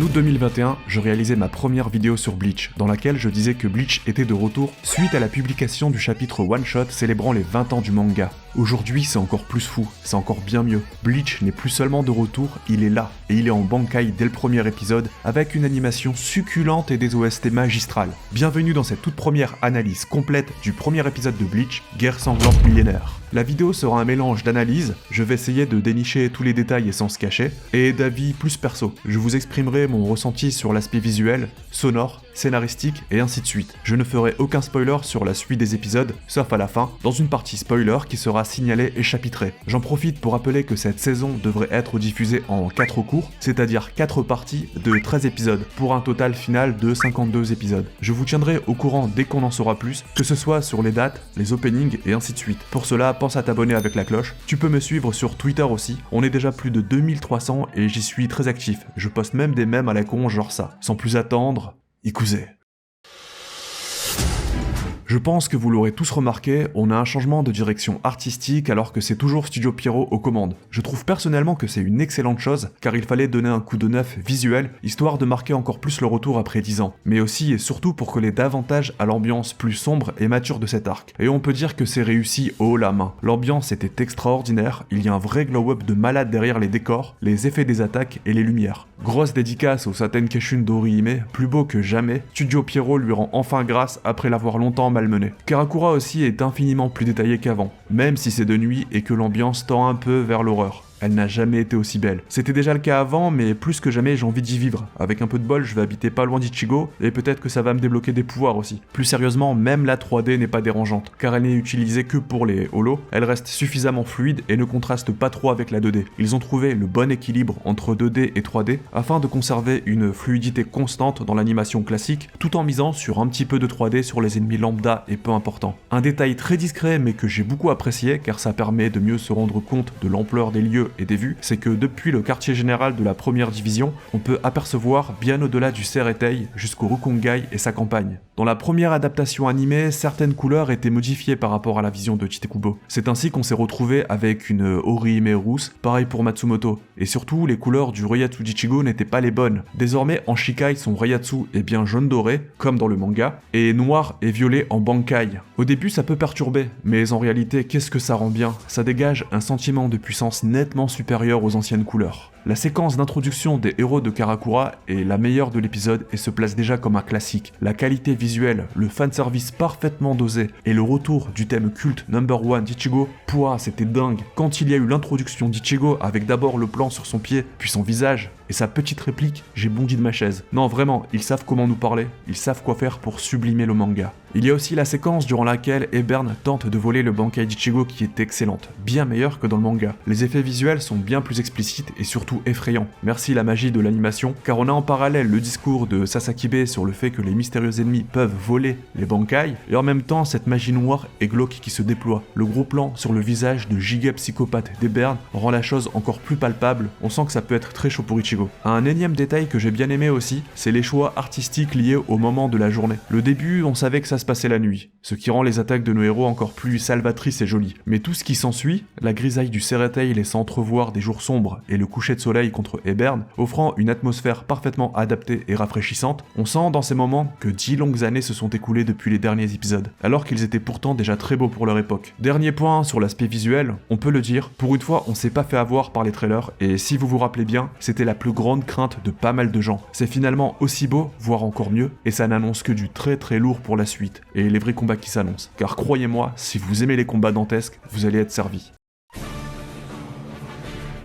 août 2021, je réalisais ma première vidéo sur Bleach, dans laquelle je disais que Bleach était de retour suite à la publication du chapitre One Shot célébrant les 20 ans du manga. Aujourd'hui, c'est encore plus fou, c'est encore bien mieux. Bleach n'est plus seulement de retour, il est là, et il est en Bankai dès le premier épisode, avec une animation succulente et des OST magistrales. Bienvenue dans cette toute première analyse complète du premier épisode de Bleach, Guerre sanglante millénaire. La vidéo sera un mélange d'analyse, je vais essayer de dénicher tous les détails et sans se cacher, et d'avis plus perso. Je vous exprimerai mon ressenti sur l'aspect visuel, sonore, scénaristique et ainsi de suite. Je ne ferai aucun spoiler sur la suite des épisodes, sauf à la fin, dans une partie spoiler qui sera signalée et chapitrée. J'en profite pour rappeler que cette saison devrait être diffusée en 4 cours, c'est-à-dire 4 parties de 13 épisodes, pour un total final de 52 épisodes. Je vous tiendrai au courant dès qu'on en saura plus, que ce soit sur les dates, les openings et ainsi de suite. Pour cela, pense à t'abonner avec la cloche. Tu peux me suivre sur Twitter aussi, on est déjà plus de 2300 et j'y suis très actif. Je poste même des mèmes à la con genre ça. Sans plus attendre, ikuze. Je pense que vous l'aurez tous remarqué, on a un changement de direction artistique alors que c'est toujours Studio Pierrot aux commandes. Je trouve personnellement que c'est une excellente chose, car il fallait donner un coup de neuf visuel, histoire de marquer encore plus le retour après 10 ans, mais aussi et surtout pour coller davantage à l'ambiance plus sombre et mature de cet arc. Et on peut dire que c'est réussi haut la main. L'ambiance était extraordinaire, il y a un vrai glow-up de malade derrière les décors, les effets des attaques et les lumières. Grosse dédicace au Saten Keshun d'Orihime, plus beau que jamais, Studio Pierrot lui rend enfin grâce après l'avoir longtemps malmené. Karakura aussi est infiniment plus détaillé qu'avant, même si c'est de nuit et que l'ambiance tend un peu vers l'horreur. Elle n'a jamais été aussi belle. C'était déjà le cas avant, mais plus que jamais j'ai envie d'y vivre. Avec un peu de bol, je vais habiter pas loin d'Ichigo, et peut-être que ça va me débloquer des pouvoirs aussi. Plus sérieusement, même la 3D n'est pas dérangeante, car elle n'est utilisée que pour les holos, elle reste suffisamment fluide et ne contraste pas trop avec la 2D. Ils ont trouvé le bon équilibre entre 2D et 3D, afin de conserver une fluidité constante dans l'animation classique, tout en misant sur un petit peu de 3D sur les ennemis lambda et peu importants. Un détail très discret mais que j'ai beaucoup apprécié, car ça permet de mieux se rendre compte de l'ampleur des lieux et des vues, c'est que depuis le quartier général de la première division, on peut apercevoir bien au-delà du Seretei jusqu'au Rukongai et sa campagne. Dans la première adaptation animée, certaines couleurs étaient modifiées par rapport à la vision de Titekubo. C'est ainsi qu'on s'est retrouvé avec une Orihime rousse, pareil pour Matsumoto, et surtout les couleurs du Reiatsu d'Ichigo n'étaient pas les bonnes. Désormais en Shikai son Reiatsu est bien jaune doré, comme dans le manga, et noir et violet en Bankai. Au début ça peut perturber, mais en réalité qu'est-ce que ça rend bien? Ça dégage un sentiment de puissance nettement supérieure aux anciennes couleurs. La séquence d'introduction des héros de Karakura est la meilleure de l'épisode et se place déjà comme un classique. La qualité visuelle, le fanservice parfaitement dosé et le retour du thème culte number 1 d'Ichigo, pouah, c'était dingue. Quand il y a eu l'introduction d'Ichigo avec d'abord le plan sur son pied, puis son visage, et sa petite réplique, j'ai bondi de ma chaise. Non vraiment, ils savent comment nous parler, ils savent quoi faire pour sublimer le manga. Il y a aussi la séquence durant laquelle Ebern tente de voler le Bankai d'Ichigo qui est excellente, bien meilleure que dans le manga. Les effets visuels sont bien plus explicites et surtout effrayants. Merci la magie de l'animation, car on a en parallèle le discours de Sasakibe sur le fait que les mystérieux ennemis peuvent voler les Bankai, et en même temps cette magie noire et glauque qui se déploie. Le gros plan sur le visage de giga psychopathe d'Ebern rend la chose encore plus palpable, on sent que ça peut être très chaud pour Ichigo. Un énième détail que j'ai bien aimé aussi, c'est les choix artistiques liés au moment de la journée. Le début, on savait que ça se passait la nuit, ce qui rend les attaques de nos héros encore plus salvatrices et jolies. Mais tout ce qui s'ensuit, la grisaille du Seretei laissant entrevoir des jours sombres et le coucher de soleil contre Ebern, offrant une atmosphère parfaitement adaptée et rafraîchissante, on sent dans ces moments que 10 longues années se sont écoulées depuis les derniers épisodes, alors qu'ils étaient pourtant déjà très beaux pour leur époque. Dernier point sur l'aspect visuel, on peut le dire, pour une fois on s'est pas fait avoir par les trailers, et si vous vous rappelez bien, c'était la plus grande crainte de pas mal de gens. C'est finalement aussi beau, voire encore mieux, et ça n'annonce que du très très lourd pour la suite, et les vrais combats qui s'annoncent. Car croyez-moi, si vous aimez les combats dantesques, vous allez être servi.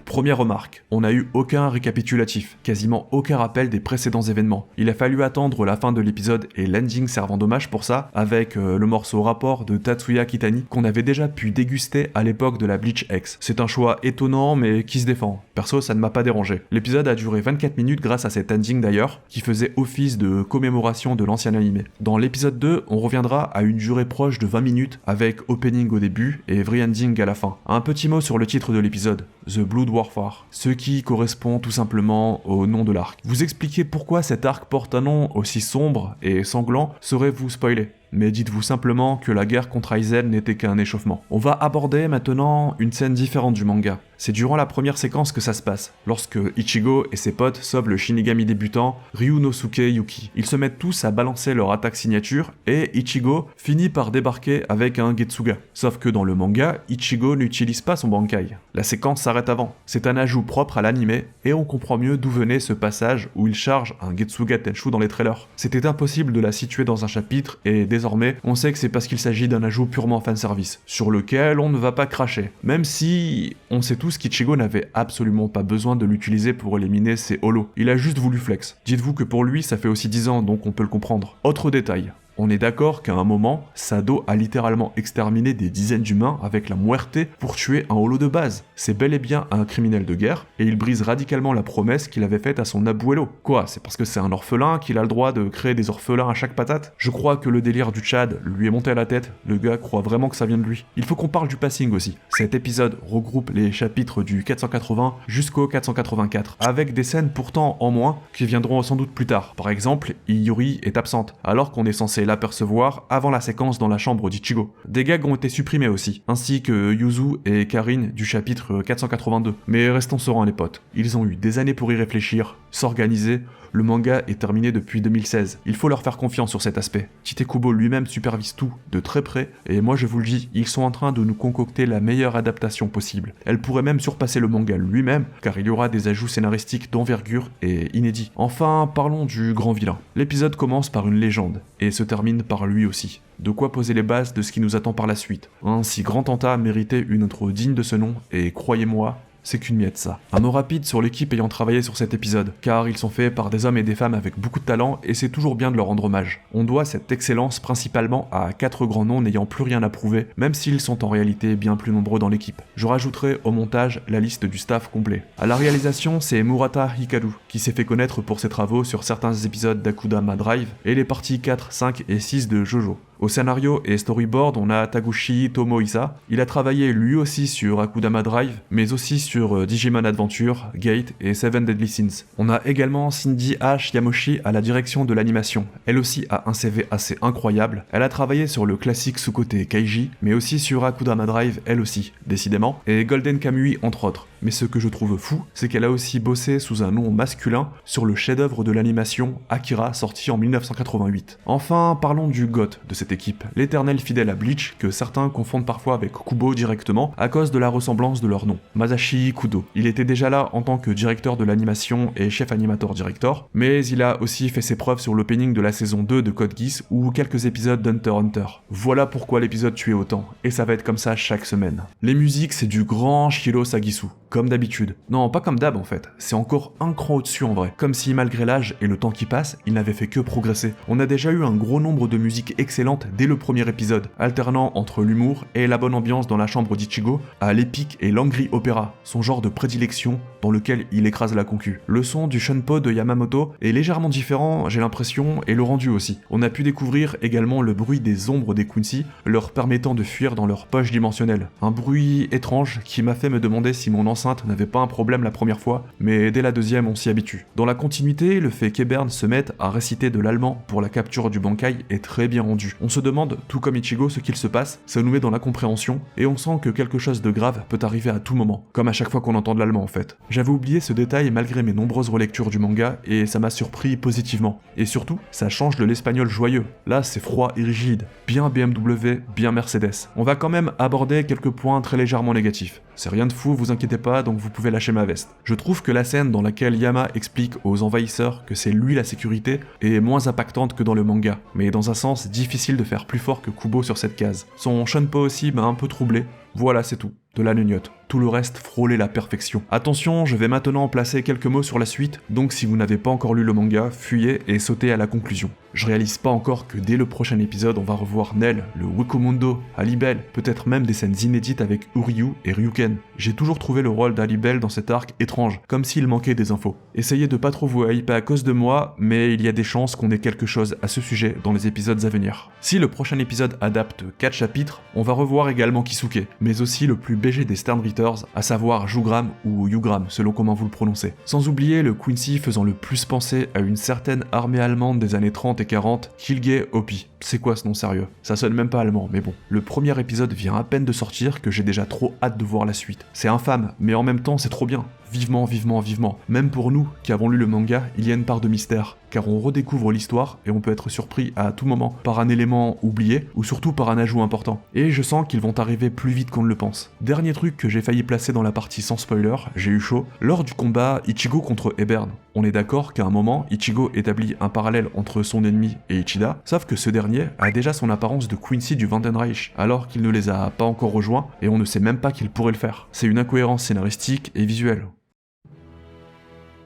Première remarque, on n'a eu aucun récapitulatif, quasiment aucun rappel des précédents événements. Il a fallu attendre la fin de l'épisode et l'ending servant d'hommage pour ça, avec le morceau rapport de Tatsuya Kitani qu'on avait déjà pu déguster à l'époque de la Bleach X. C'est un choix étonnant mais qui se défend. Perso, ça ne m'a pas dérangé. L'épisode a duré 24 minutes grâce à cet ending d'ailleurs, qui faisait office de commémoration de l'ancien animé. Dans l'épisode 2, on reviendra à une durée proche de 20 minutes avec opening au début et vrai ending à la fin. Un petit mot sur le titre de l'épisode, The Blood Warfare, ce qui correspond tout simplement au nom de l'arc. Vous expliquer pourquoi cet arc porte un nom aussi sombre et sanglant serait vous spoiler. Mais dites-vous simplement que la guerre contre Aizen n'était qu'un échauffement. On va aborder maintenant une scène différente du manga. C'est durant la première séquence que ça se passe, lorsque Ichigo et ses potes sauvent le Shinigami débutant Ryunosuke Yuki. Ils se mettent tous à balancer leur attaque signature et Ichigo finit par débarquer avec un Getsuga. Sauf que dans le manga, Ichigo n'utilise pas son Bankai. La séquence s'arrête avant. C'est un ajout propre à l'anime et on comprend mieux d'où venait ce passage où il charge un Getsuga Tenshu dans les trailers. C'était impossible de la situer dans un chapitre et désormais on sait que c'est parce qu'il s'agit d'un ajout purement fanservice, sur lequel on ne va pas cracher. Même si on sait tous qu'Ichigo n'avait absolument pas besoin de l'utiliser pour éliminer ses holos. Il a juste voulu flex. Dites-vous que pour lui ça fait aussi 10 ans donc on peut le comprendre. Autre détail. On est d'accord qu'à un moment, Sado a littéralement exterminé des dizaines d'humains avec la muerte pour tuer un holo de base. C'est bel et bien un criminel de guerre, et il brise radicalement la promesse qu'il avait faite à son abuelo. Quoi, c'est parce que c'est un orphelin qu'il a le droit de créer des orphelins à chaque patate? Je crois que le délire du Tchad lui est monté à la tête, le gars croit vraiment que ça vient de lui. Il faut qu'on parle du passing aussi. Cet épisode regroupe les chapitres du 480 jusqu'au 484, avec des scènes pourtant en moins qui viendront sans doute plus tard. Par exemple, Iyuri est absente, alors qu'on est censé l'apercevoir avant la séquence dans la chambre d'Ichigo. Des gags ont été supprimés aussi, ainsi que Yuzu et Karin du chapitre 482. Mais restons sereins les potes, ils ont eu des années pour y réfléchir, s'organiser. Le manga est terminé depuis 2016, il faut leur faire confiance sur cet aspect. Tite Kubo lui-même supervise tout de très près, et moi je vous le dis, ils sont en train de nous concocter la meilleure adaptation possible. Elle pourrait même surpasser le manga lui-même, car il y aura des ajouts scénaristiques d'envergure et inédits. Enfin, parlons du grand vilain. L'épisode commence par une légende, et se termine par lui aussi. De quoi poser les bases de ce qui nous attend par la suite. Un si grand Tanta méritait une intro digne de ce nom, et croyez-moi, c'est qu'une miette ça. Un mot rapide sur l'équipe ayant travaillé sur cet épisode, car ils sont faits par des hommes et des femmes avec beaucoup de talent et c'est toujours bien de leur rendre hommage. On doit cette excellence principalement à 4 grands noms n'ayant plus rien à prouver, même s'ils sont en réalité bien plus nombreux dans l'équipe. Je rajouterai au montage la liste du staff complet. À la réalisation, c'est Murata Hikaru, qui s'est fait connaître pour ses travaux sur certains épisodes d'Akudama Drive et les parties 4, 5 et 6 de JoJo. Au scénario et storyboard, on a Taguchi Tomohisa. Il a travaillé lui aussi sur Akudama Drive, mais aussi sur Digimon Adventure, Gate et Seven Deadly Sins. On a également Cindy H. Yamoshi à la direction de l'animation. Elle aussi a un CV assez incroyable. Elle a travaillé sur le classique sous-côté Kaiji, mais aussi sur Akudama Drive elle aussi, décidément, et Golden Kamui entre autres. Mais ce que je trouve fou, c'est qu'elle a aussi bossé sous un nom masculin sur le chef-d'œuvre de l'animation Akira sorti en 1988. Enfin, parlons du GOAT de cette équipe, l'éternel fidèle à Bleach que certains confondent parfois avec Kubo directement à cause de la ressemblance de leur nom, Masashi Kudo. Il était déjà là en tant que directeur de l'animation et chef animator director, mais il a aussi fait ses preuves sur l'opening de la saison 2 de Code Geass ou quelques épisodes d'Hunter x Hunter. Voilà pourquoi l'épisode tuait autant, et ça va être comme ça chaque semaine. Les musiques, c'est du grand Shiro Sagisu. Comme d'habitude. Non, pas comme d'hab en fait, c'est encore un cran au-dessus en vrai. Comme si malgré l'âge et le temps qui passe, il n'avait fait que progresser. On a déjà eu un gros nombre de musiques excellentes dès le premier épisode, alternant entre l'humour et la bonne ambiance dans la chambre d'Ichigo, à l'épique et l'angry opéra, son genre de prédilection dans lequel il écrase la concu. Le son du shunpo de Yamamoto est légèrement différent, j'ai l'impression, et le rendu aussi. On a pu découvrir également le bruit des ombres des Quincy, leur permettant de fuir dans leur poche dimensionnelle. Un bruit étrange qui m'a fait me demander si mon enceinte n'avait pas un problème la première fois, mais dès la deuxième on s'y habitue. Dans la continuité, le fait qu'Ebern se mette à réciter de l'allemand pour la capture du Bankai est très bien rendu. On se demande, tout comme Ichigo, ce qu'il se passe, ça nous met dans la compréhension, et on sent que quelque chose de grave peut arriver à tout moment, comme à chaque fois qu'on entend de l'allemand en fait. J'avais oublié ce détail malgré mes nombreuses relectures du manga, et ça m'a surpris positivement. Et surtout, ça change de l'espagnol joyeux. Là, c'est froid et rigide, bien BMW, bien Mercedes. On va quand même aborder quelques points très légèrement négatifs. C'est rien de fou, vous inquiétez pas, donc vous pouvez lâcher ma veste. Je trouve que la scène dans laquelle Yama explique aux envahisseurs que c'est lui la sécurité est moins impactante que dans le manga, mais dans un sens difficile de faire plus fort que Kubo sur cette case. Son shunpo aussi m'a un peu troublé. Voilà, c'est tout. De la gnognotte. Tout le reste frôlait la perfection. Attention, je vais maintenant placer quelques mots sur la suite, donc si vous n'avez pas encore lu le manga, fuyez et sautez à la conclusion. Je réalise pas encore que dès le prochain épisode, on va revoir Nel, le Wikomundo, Alibel, peut-être même des scènes inédites avec Uryu et Ryuken. J'ai toujours trouvé le rôle d'Alibel dans cet arc étrange, comme s'il manquait des infos. Essayez de pas trop vous hyper à cause de moi, mais il y a des chances qu'on ait quelque chose à ce sujet dans les épisodes à venir. Si le prochain épisode adapte 4 chapitres, on va revoir également Kisuke, mais aussi le plus BG des Stern Readers, à savoir Jugram ou Yugram, selon comment vous le prononcez. Sans oublier le Quincy faisant le plus penser à une certaine armée allemande des années 30 et 40, Hilge Hopi. C'est quoi ce nom sérieux? Ça sonne même pas allemand, mais bon. Le premier épisode vient à peine de sortir que j'ai déjà trop hâte de voir la suite. C'est infâme, mais en même temps c'est trop bien. Vivement, vivement, vivement. Même pour nous, qui avons lu le manga, il y a une part de mystère, car on redécouvre l'histoire et on peut être surpris à tout moment par un élément oublié, ou surtout par un ajout important. Et je sens qu'ils vont arriver plus vite qu'on ne le pense. Dernier truc que j'ai failli placer dans la partie sans spoiler, j'ai eu chaud, lors du combat Ichigo contre Ebern. On est d'accord qu'à un moment, Ichigo établit un parallèle entre son ennemi et Ichida, sauf que ce dernier a déjà son apparence de Quincy du Vandenreich, alors qu'il ne les a pas encore rejoints, et on ne sait même pas qu'il pourrait le faire. C'est une incohérence scénaristique et visuelle.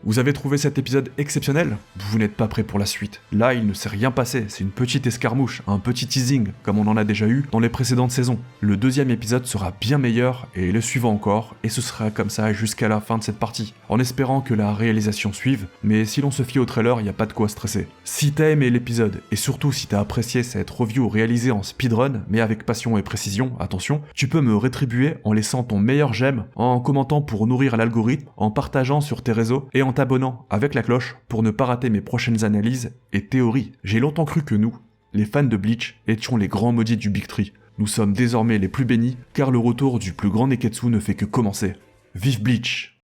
Vous avez trouvé cet épisode exceptionnel? Vous n'êtes pas prêt pour la suite. Là, il ne s'est rien passé, c'est une petite escarmouche, un petit teasing, comme on en a déjà eu dans les précédentes saisons. Le deuxième épisode sera bien meilleur, et le suivant encore, et ce sera comme ça jusqu'à la fin de cette partie, en espérant que la réalisation suive, mais si l'on se fie au trailer, il n'y a pas de quoi stresser. Si t'as aimé l'épisode, et surtout si t'as apprécié cette review réalisée en speedrun, mais avec passion et précision, attention, tu peux me rétribuer en laissant ton meilleur j'aime, en commentant pour nourrir l'algorithme, en partageant sur tes réseaux, et en t'abonnant avec la cloche pour ne pas rater mes prochaines analyses et théories. J'ai longtemps cru que nous, les fans de Bleach, étions les grands maudits du Big Tree. Nous sommes désormais les plus bénis, car le retour du plus grand Neketsu ne fait que commencer. Vive Bleach!